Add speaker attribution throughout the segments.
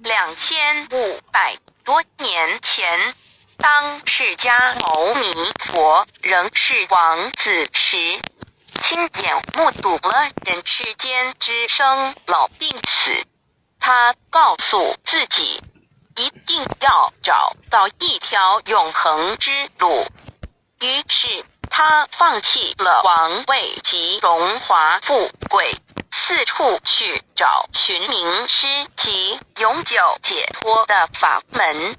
Speaker 1: 2500多年前，当释迦牟尼佛仍是王子时，亲眼目睹了人世间之生老病死。他告诉自己，一定要找到一条永恒之路。于是他放弃了王位及荣华富贵，四处去找寻名师及永久解脱的法门。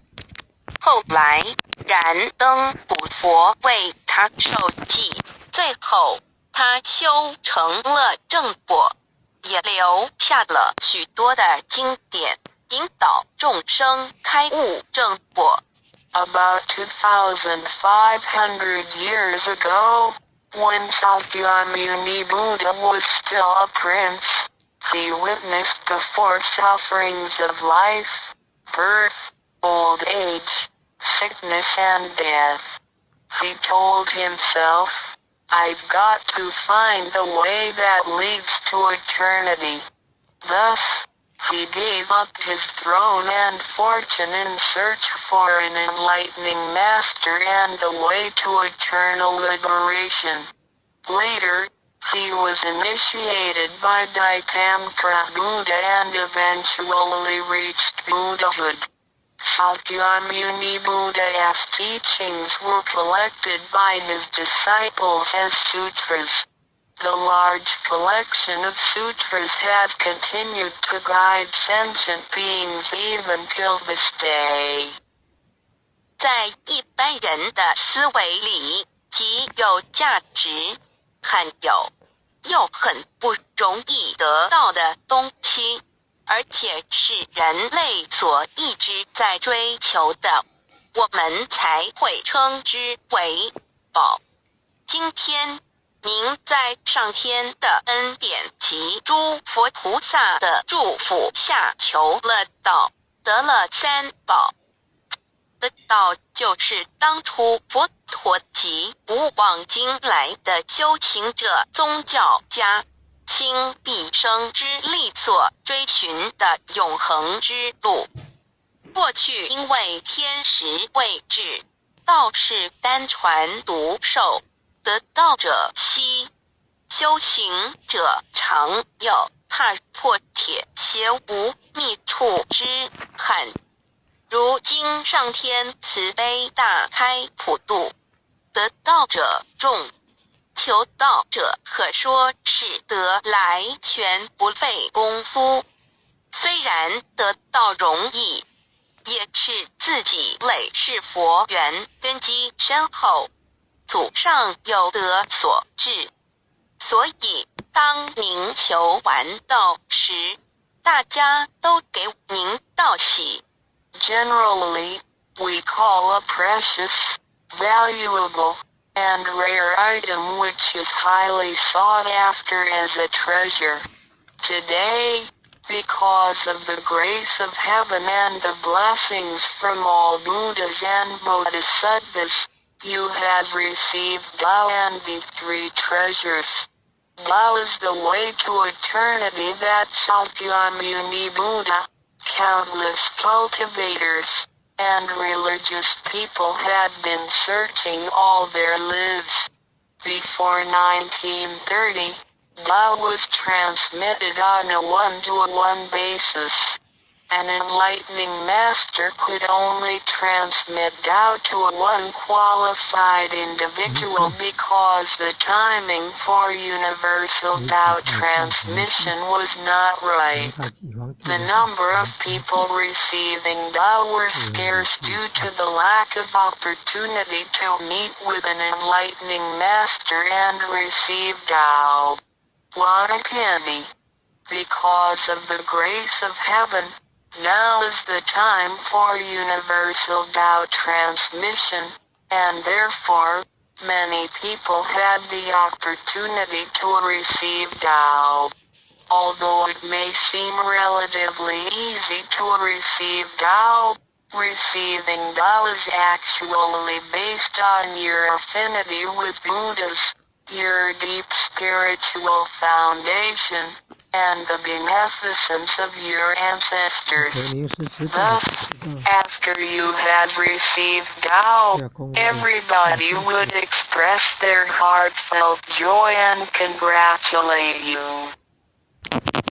Speaker 1: 后来燃灯古佛为他授记，最后他修成了正果，也留下了许多的经典，引导众生开悟正果。
Speaker 2: About 2,500 years ago, when Shakyamuni Buddha was still a prince, he witnessed the four sufferings of life: birth, old age, sickness and death. He told himself, "I've got to find the way that leads to eternity." Thus, he gave up his throne and fortune in search for an enlightening master and a way to eternal liberation. Later, he was initiated by Daikamkara Buddha and eventually reached Buddhahood. Shakyamuni Buddha's teachings were collected by his disciples as sutras. The large collection of sutras has continued to guide sentient beings even till this day.
Speaker 1: 在一般人的思维里，极有价值、罕有又很不容易得到的东西，而且是人类所一直在追求的，我们才会称之为宝。今天您在上天的恩典及诸佛菩萨的祝福下求了道，得了三宝。的道就是当初佛陀及无往今来的修行者、宗教家倾毕生之力所追寻的永恒之路。过去因为天时未至，道是单传独授，得道者稀，修行者常有，怕破铁鞋无觅处之憾。如今上天慈悲大开普渡，得道者众，求道者可说是得来全不费功夫。虽然得道容易，也是自己累世佛缘根基深厚，祖上有德所致。所以当您求完道时，大家都给您道喜。
Speaker 2: Generally, we call a precious, valuable, and rare item which is highly sought after as a treasure. Today, because of the grace of heaven and the blessings from all Buddhas and Bodhisattvas, you have received Tao and the three treasures. Tao is the way to eternity that Shakyamuni Buddha, countless cultivators, and religious people had been searching all their lives. Before 1930, Tao was transmitted on a one-to-one basis. An enlightening master could only transmit Tao to one qualified individual because the timing for universal Tao transmission was not right. The number of people receiving Tao were scarce due to the lack of opportunity to meet with an enlightening master and receive Tao. What a pity! Because of the grace of heaven, now is the time for universal Tao transmission, and therefore, many people had the opportunity to receive Tao. Although it may seem relatively easy to receive Tao, receiving Tao is actually based on your affinity with Buddhas, your deep spiritual foundation, and the beneficence of your
Speaker 3: 和
Speaker 2: ancestors.
Speaker 3: 您是知道
Speaker 2: Thus,
Speaker 3: 知道
Speaker 2: after you had received Gao,
Speaker 3: 下公
Speaker 2: everybody would express their heartfelt joy and congratulate you.